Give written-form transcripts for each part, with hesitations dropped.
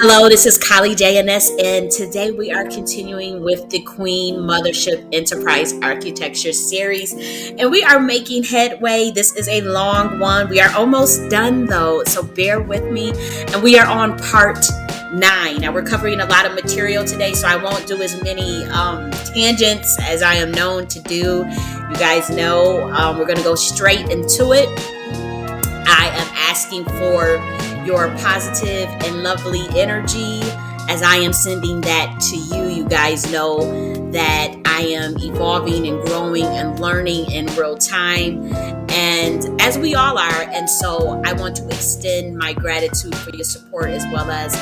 Hello, this is J.N.S, and today we are continuing with the Queen Mothership Enterprise Architecture series, and we are making headway. This is a long one. We are almost done though, so bear with me. And we are on part 9. Now we're covering a lot of material today, so I won't do as many tangents as I am known to do. You guys know we're going to go straight into it. I am asking for your positive and lovely energy as I am sending that to you. You guys know that I am evolving and growing and learning in real time, and as we all are. And so I want to extend my gratitude for your support, as well as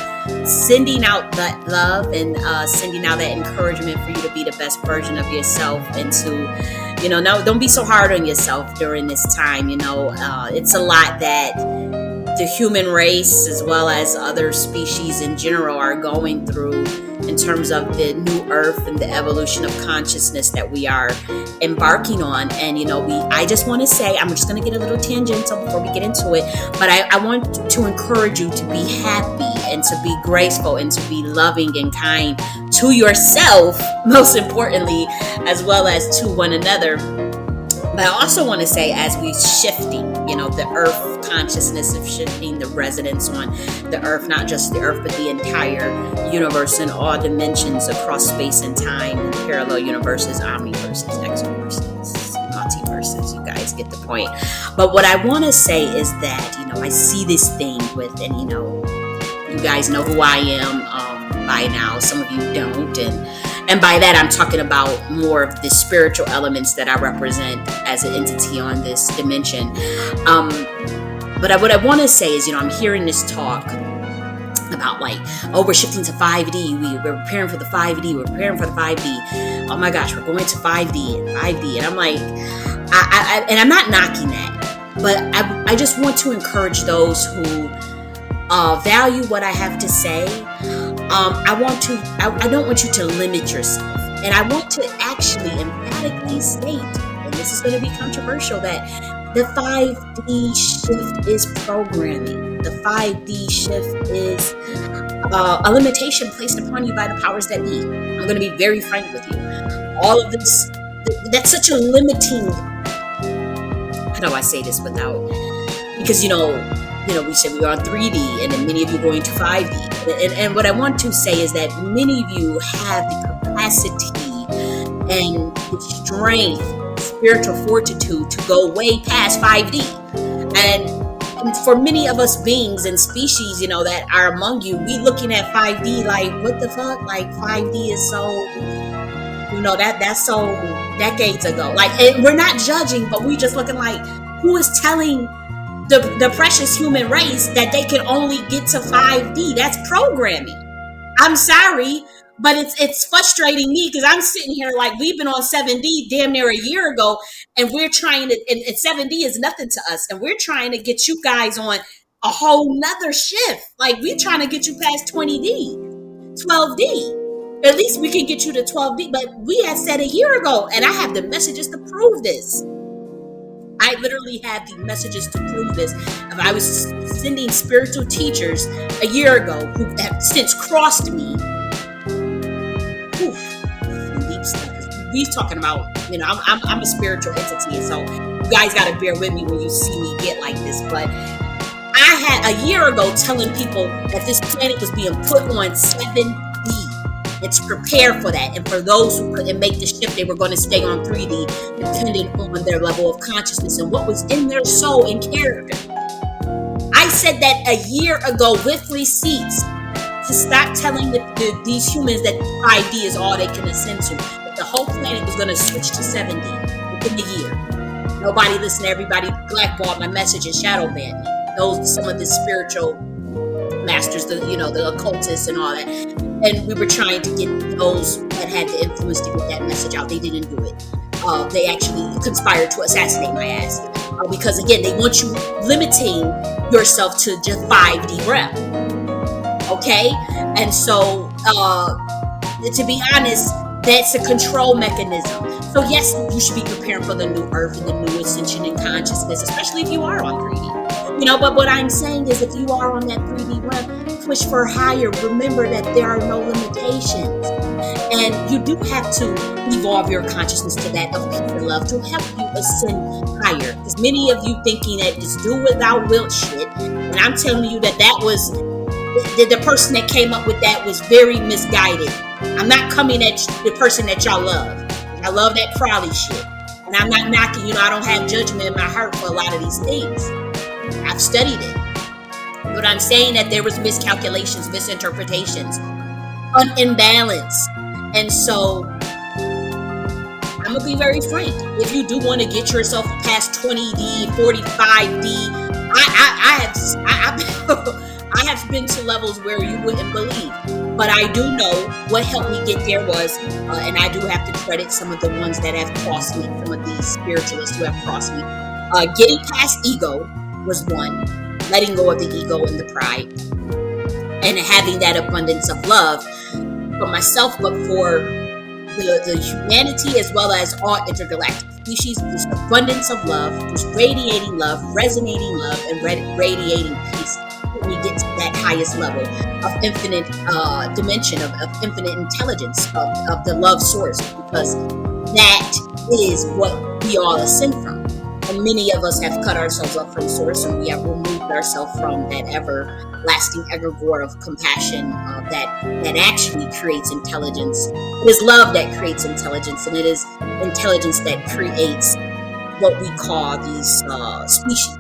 sending out that love and sending out that encouragement for you to be the best version of yourself, and to, no, don't be so hard on yourself during this time. It's a lot that the human race, as well as other species in general, are going through in terms of the new earth and the evolution of consciousness that we are embarking on. And I just want to say, I'm just going to get a little tangential before we get into it, but I want to encourage you to be happy and to be graceful and to be loving and kind to yourself, most importantly, as well as to one another. But I also want to say, as we're shifting, the earth consciousness of shifting, the resonance on the earth, not just the earth, but the entire universe in all dimensions across space and time, and parallel universes, omniverses, exoverses, multiverses. You guys get the point. But what I want to say is that, I see this thing with, and you guys know who I am by now. Some of you don't. And by that, I'm talking about more of the spiritual elements that I represent as an entity on this dimension. But what I want to say is, I'm hearing this talk about we're shifting to 5D. We're preparing for the 5D. We're preparing for the 5D. Oh my gosh, we're going to 5D and 5D. And I'm like, and I'm not knocking that, but I just want to encourage those who value what I have to say. I don't want you to limit yourself. And I want to actually emphatically state, and this is going to be controversial, that the 5D shift is programming. The 5D shift is a limitation placed upon you by the powers that be. I'm going to be very frank with you. All of this, that's such a limiting, how do I say this without, because, we said we were on 3D, and then many of you are going to 5D. And what I want to say is that many of you have the capacity and the strength, spiritual fortitude to go way past 5D. And for many of us beings and species, that are among you, we looking at 5D like, what the fuck? Like, 5D is so, that's so decades ago. And we're not judging, but we just looking like, who is telling the precious human race that they can only get to 5D? That's programming. I'm sorry, but it's frustrating me, because I'm sitting here like, we've been on 7D damn near a year ago, and we're trying to, and 7D is nothing to us, and we're trying to get you guys on a whole nother shift. Like, we're trying to get you past 20D, 12D. At least we can get you to 12D, but we had said a year ago, and I have the messages to prove this. I literally have the messages to prove this. If I was sending spiritual teachers a year ago who have since crossed me, deep stuff. We're talking about, I'm a spiritual entity, and so you guys got to bear with me when you see me get like this. But I had a year ago telling people that this planet was being put on 7D. And to prepare for that. And for those who couldn't make the shift, they were going to stay on 3D, depending on their level of consciousness and what was in their soul and character. I said that a year ago with receipts, to stop telling these humans that 5D is all they can ascend to. But the whole planet was going to switch to 7D within the year. Nobody listened. Everybody blackballed my message and shadow banned me. Those, some of the spiritual masters, the occultists and all that. And we were trying to get those that had the influence to get that message out. They didn't do it. They actually conspired to assassinate my ass. Because again, they want you limiting yourself to just 5D realm. Okay? And so, to be honest, that's a control mechanism. So yes, you should be preparing for the new earth and the new ascension in consciousness, especially if you are on 3D. But what I'm saying is, if you are on that 3D realm, push for higher. Remember that there are no limitations. And you do have to evolve your consciousness to that of peace and love to help you ascend higher. Because many of you thinking that just do without wilt shit. And I'm telling you that was the person that came up with that was very misguided. I'm not coming at the person that y'all love. I love that Crowley shit. And I'm not knocking, I don't have judgment in my heart for a lot of these things. I've studied it. But I'm saying that there was miscalculations, misinterpretations, an imbalance. And so I'm going to be very frank. If you do want to get yourself past 20D, 45D, I have been to levels where you wouldn't believe. But I do know what helped me get there was, and I do have to credit some of the ones that have crossed me, some of these spiritualists who have crossed me. Getting past ego was one. Letting go of the ego and the pride. And having that abundance of love for myself, but for the humanity as well as all intergalactic species. There's abundance of love, there's radiating love, resonating love, and radiating peace when we get to that highest level of infinite dimension, of infinite intelligence, of the love source, because that is what we all ascend from. And many of us have cut ourselves up from source, and we have removed ourselves from that everlasting egregore of compassion that actually creates intelligence. It is love that creates intelligence, and it is intelligence that creates what we call these species.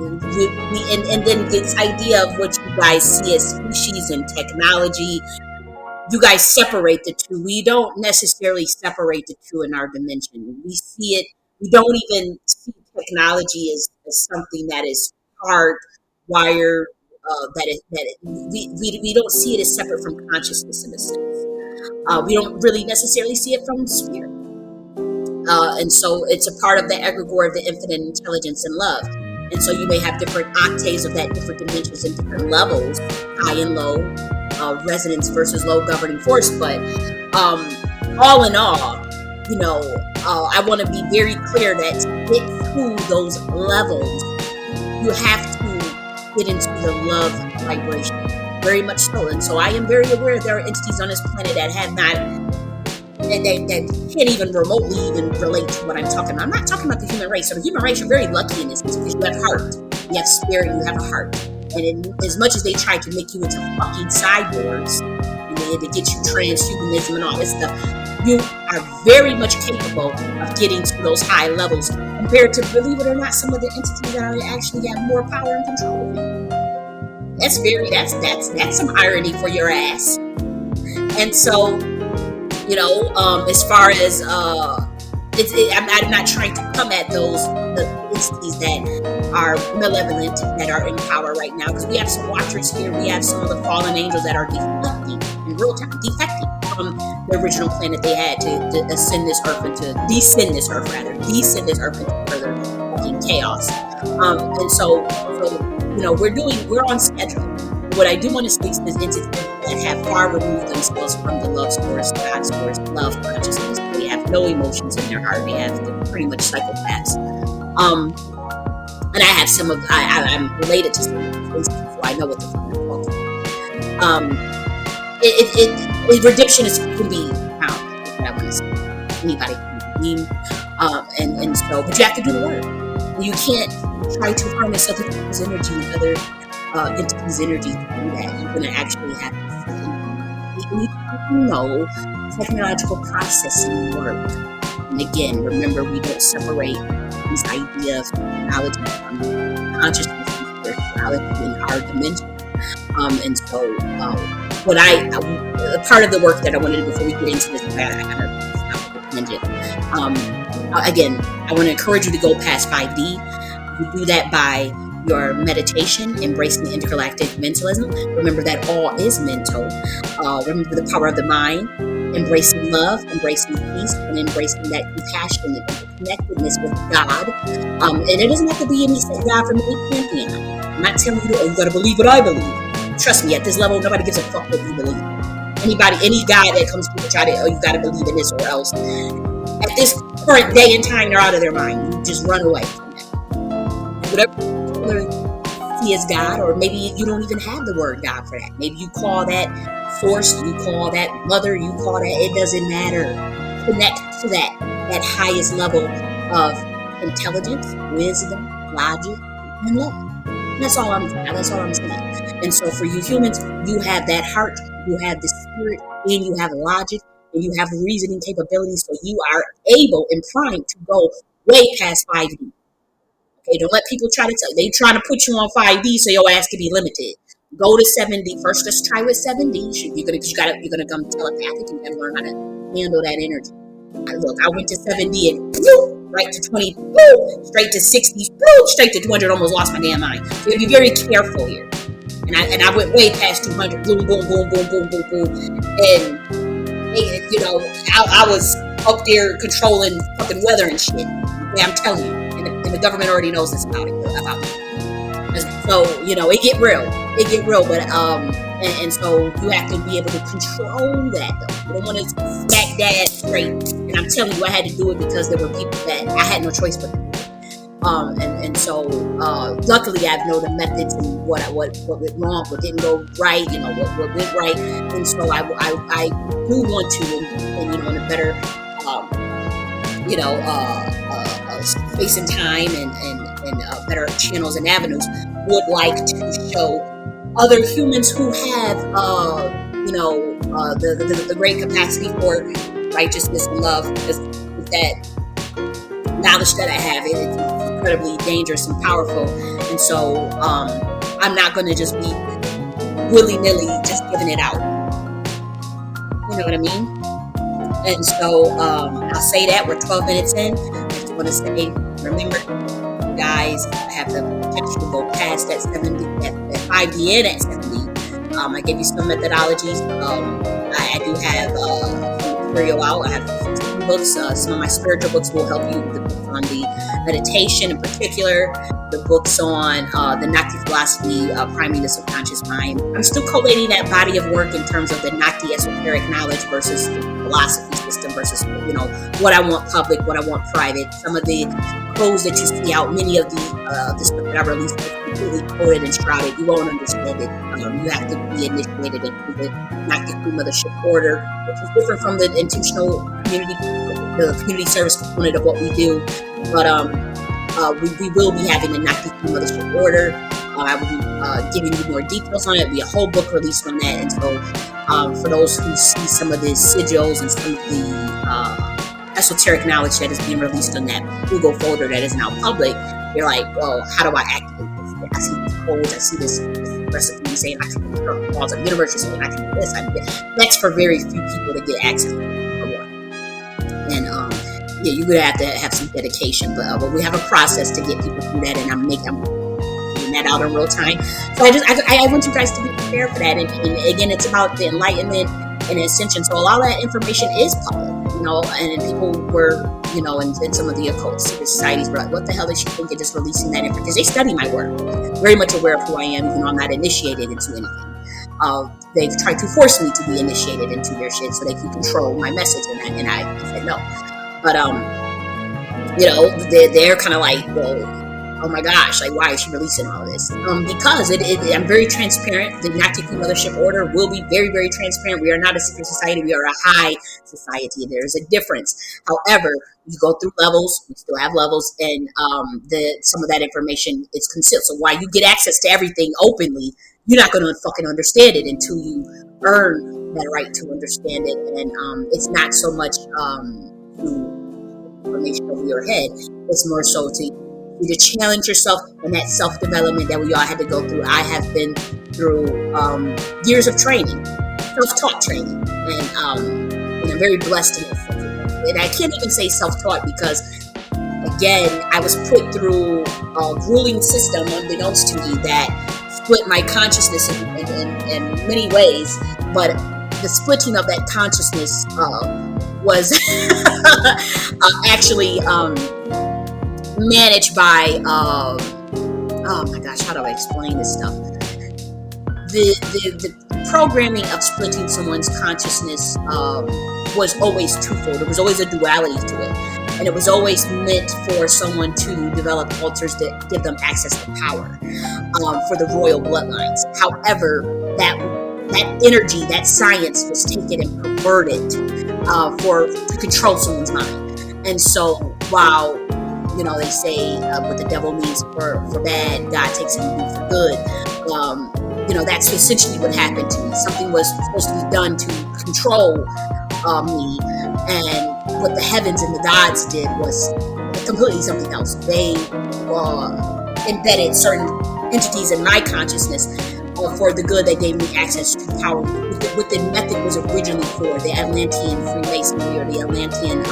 And then this idea of what you guys see as species and technology, you guys separate the two. We don't necessarily separate the two in our dimension. We see it. We don't even see technology as something that is hardwired. We don't see it as separate from consciousness in a sense. We don't really necessarily see it from spirit. And so it's a part of the egregore of the infinite intelligence and love. And so you may have different octaves of that, different dimensions and different levels, high and low, resonance versus low governing force. But all in all, I want to be very clear that to get through those levels, you have to get into the love vibration, very much so. And so I am very aware there are entities on this planet that have not, that can't even remotely even relate to what I'm talking about. I'm not talking about the human race. So the human race, you're very lucky in this because you have heart, you have spirit, you have a heart. And as much as they try to make you into fucking cyborgs, and to get you transhumanism and all this stuff, you are very much capable of getting to those high levels compared to, believe it or not, some of the entities that actually have more power and control of you. That's some irony for your ass. And so, as far as I'm not trying to come at the entities that are malevolent, that are in power right now, because we have some watchers here. We have some of the fallen angels that are deflecting in real time, from the original plan that they had to ascend this earth into descend this earth into further fucking chaos. And so we're on schedule. What I do want to say is this entities that have far removed themselves from the love source, God source, love consciousness. They have no emotions in their heart. They're pretty much psychopaths. And I have I'm related to some of these instances, so I know what the fuck I'm talking about. Redemption can be found. I want to say anybody can be redeemed, and so, but you have to do the work. You can't try to harness other people's energy and other entities' energy to do that. You're going to actually have to technological processing work. And again, remember, we don't separate this idea of technology from consciousness and spirituality in our dimension. And so, part of the work that I wanted to do before we get into this, again, I want to encourage you to go past 5D. You do that by your meditation, embracing the intergalactic mentalism. Remember that all is mental. Remember the power of the mind, embracing love, embracing peace, and embracing that compassion and interconnectedness with God. And it doesn't have to be any God from any pantheon. I'm not telling you, you got to believe what I believe. Trust me, at this level, nobody gives a fuck what you believe. Any guy that comes to try to, you got to believe in this or else. At this current day and time, they're out of their mind. You just run away from that. Whatever see as God, or maybe you don't even have the word God for that. Maybe you call that source, you call that mother, you call that, it doesn't matter. Connect to that highest level of intelligence, wisdom, logic, and love. That's all I'm saying. And so for you humans, you have that heart, you have the spirit, and you have logic, and you have reasoning capabilities, so you are able and primed to go way past 5D. Okay, don't let people try to tell you. They trying to put you on 5D so your ass can be limited. Go to 7D. First, let's try with 7D. You're gonna come telepathic, and you gotta learn how to handle that energy. Look, I went to 7D and boom, right to 20, boom, straight to 60, boom, straight to 200, almost lost my damn mind. So you gotta be very careful here. And I went way past 200, boom, boom, boom, boom, boom, boom, boom. And, you know, I was up there controlling fucking weather and shit. Yeah, I'm telling you. And the government already knows this about me. So, you know, it get real. But, and so you have to be able to control that, though. You don't want to smack that straight. And I'm telling you, I had to do it because there were people that I had no choice but to do it. And so luckily I know the methods and what went wrong, what didn't go right, you know, what went right. And so I do want to, and you know, in a better, you know, space and time and better channels and avenues, would like to show other humans who have, you know, the great capacity for righteousness and love, because with that knowledge that I have, it's incredibly dangerous and powerful. And so I'm not going to just be willy-nilly just giving it out. You know what I mean? And so I'll say that we're 12 minutes in. I just want to say, remember, guys, I have the potential to go past that 70, that 5D and that 70. I gave you some methodologies. I do have some material out. I have books. Some of my spiritual books will help you. The book on the meditation in particular, the books on the Nakti philosophy, priming the subconscious mind. I'm still collating that body of work in terms of the Nakti esoteric knowledge versus the philosophy system versus, you know, what I want public, what I want private. Some of the codes that you see out, many of the stuff that I released is completely coded and shrouded. You won't understand it. You have to be initiated into the Nakti Mothership Order, which is different from the institutional community, the community service component of what we do. But we will be having a Nakti Mothership Order. I will be giving you more details on it. There'll be a whole book released on that. And so for those who see some of the sigils and some of the esoteric knowledge that is being released on that Google folder that is now public, you're like, well, how do I activate this? I see these codes, I see this recipe saying I can do the laws of the universe, saying I can do this, I can do that. That's for very few people to get access to, for one. And yeah, you're gonna have to have some dedication, but we have a process to get people through that, and I'm doing that out in real time. So I want you guys to be prepared for that. And again, it's about the enlightenment and ascension. So a lot of that information is public, you know, and people were, you know, and some of the occult secret societies were like, what the hell is she thinking just releasing that information? Because they study my work, very much aware of who I am, even though I'm not initiated into anything. They've tried to force me to be initiated into their shit so they can control my message, and I said no. But you know, they're kind of like, well, oh my gosh, like, why is she releasing all this? Because I'm very transparent. The Nakti Mothership Order will be very, very transparent. We are not a secret society. We are a high society. There is a difference. However, you go through levels. We still have levels, and some of that information is concealed. So while you get access to everything openly, you're not going to fucking understand it until you earn that right to understand it. And it's not so much information over your head. It's more so to challenge yourself in that self-development that we all had to go through. I have been through years of training, self-taught training, and I'm very blessed in it. And I can't even say self-taught because, again, I was put through a grueling system unbeknownst to me that split my consciousness in many ways, but the splitting of that consciousness was actually managed by oh my gosh, how do I explain this stuff? The programming of splitting someone's consciousness was always twofold. There was always a duality to it. and it was always meant for someone to develop altars that give them access to power, for the royal bloodlines. However, that energy, that science was taken and perverted to control someone's mind. And so while they say what the devil means for bad, God takes it and means for good. That's essentially what happened to me. Something was supposed to be done to control me, and what the heavens and the gods did was completely something else. They embedded certain entities in my consciousness for the good. They gave me access to power. What the method was originally for, the Atlantean Freemasonry, or the Atlantean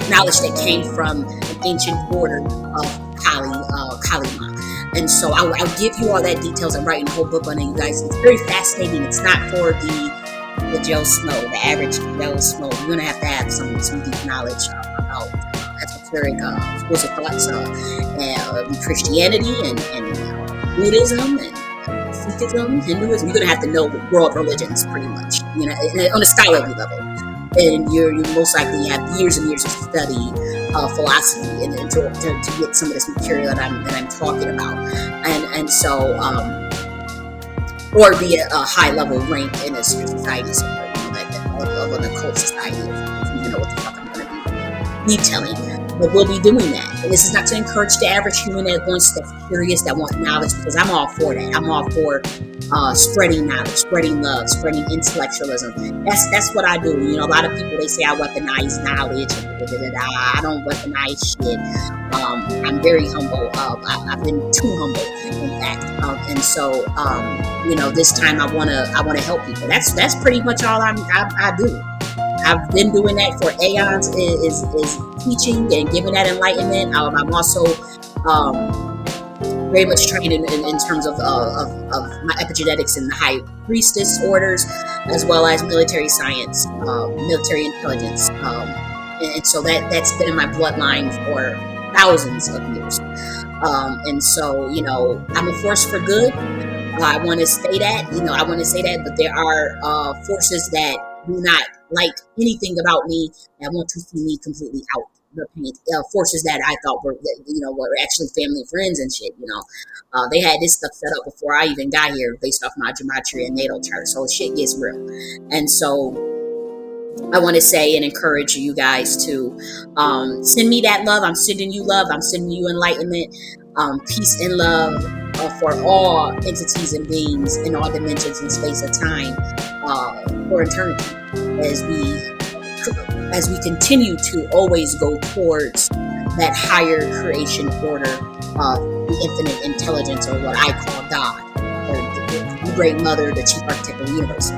knowledge that came from an ancient order of Kalima. And so I'll give you all that details. I'm writing a whole book on it, you guys. It's very fascinating. It's not for the Joe Snow, the average Joe Snow. You're going to have some deep knowledge about esoteric schools of thoughts, Christianity and Buddhism and Sikhism, Hinduism. You're going to have to know world religions pretty much, on a scholarly level. And you most likely have years and years of study, philosophy, and to get some of this material that I'm talking about, and so or be a high level rank in a society somewhere, of an occult society. If you know what the fuck I'm going to be detailing. But we'll be doing that. And this is not to encourage the average human that's curious, that wants knowledge, because I'm all for that. I'm all for spreading knowledge, spreading love, spreading intellectualism. That's what I do. A lot of people, they say I weaponize knowledge. I don't weaponize shit. I'm very humble. I've been too humble, in fact. And so, this time I wanna help people. That's pretty much all I do. I've been doing that for aeons, is teaching and giving that enlightenment. I'm also very much trained in terms of my epigenetics and the high priestess orders, as well as military science, military intelligence, and so that's been in my bloodline for thousands of years. And so I'm a force for good. I want to say that, but there are forces that do not like anything about me and want to see me completely out the paint. Forces that I thought were actually family and friends and shit. They had this stuff set up before I even got here, based off my gematria and natal chart. So shit gets real. And so I want to say and encourage you guys to send me that love. I'm sending you love. I'm sending you enlightenment, peace and love for all entities and beings in all dimensions and space of time, for eternity, as we continue to always go towards that higher creation order of the infinite intelligence, or what I call God, or the great mother, the chief architect of the universe.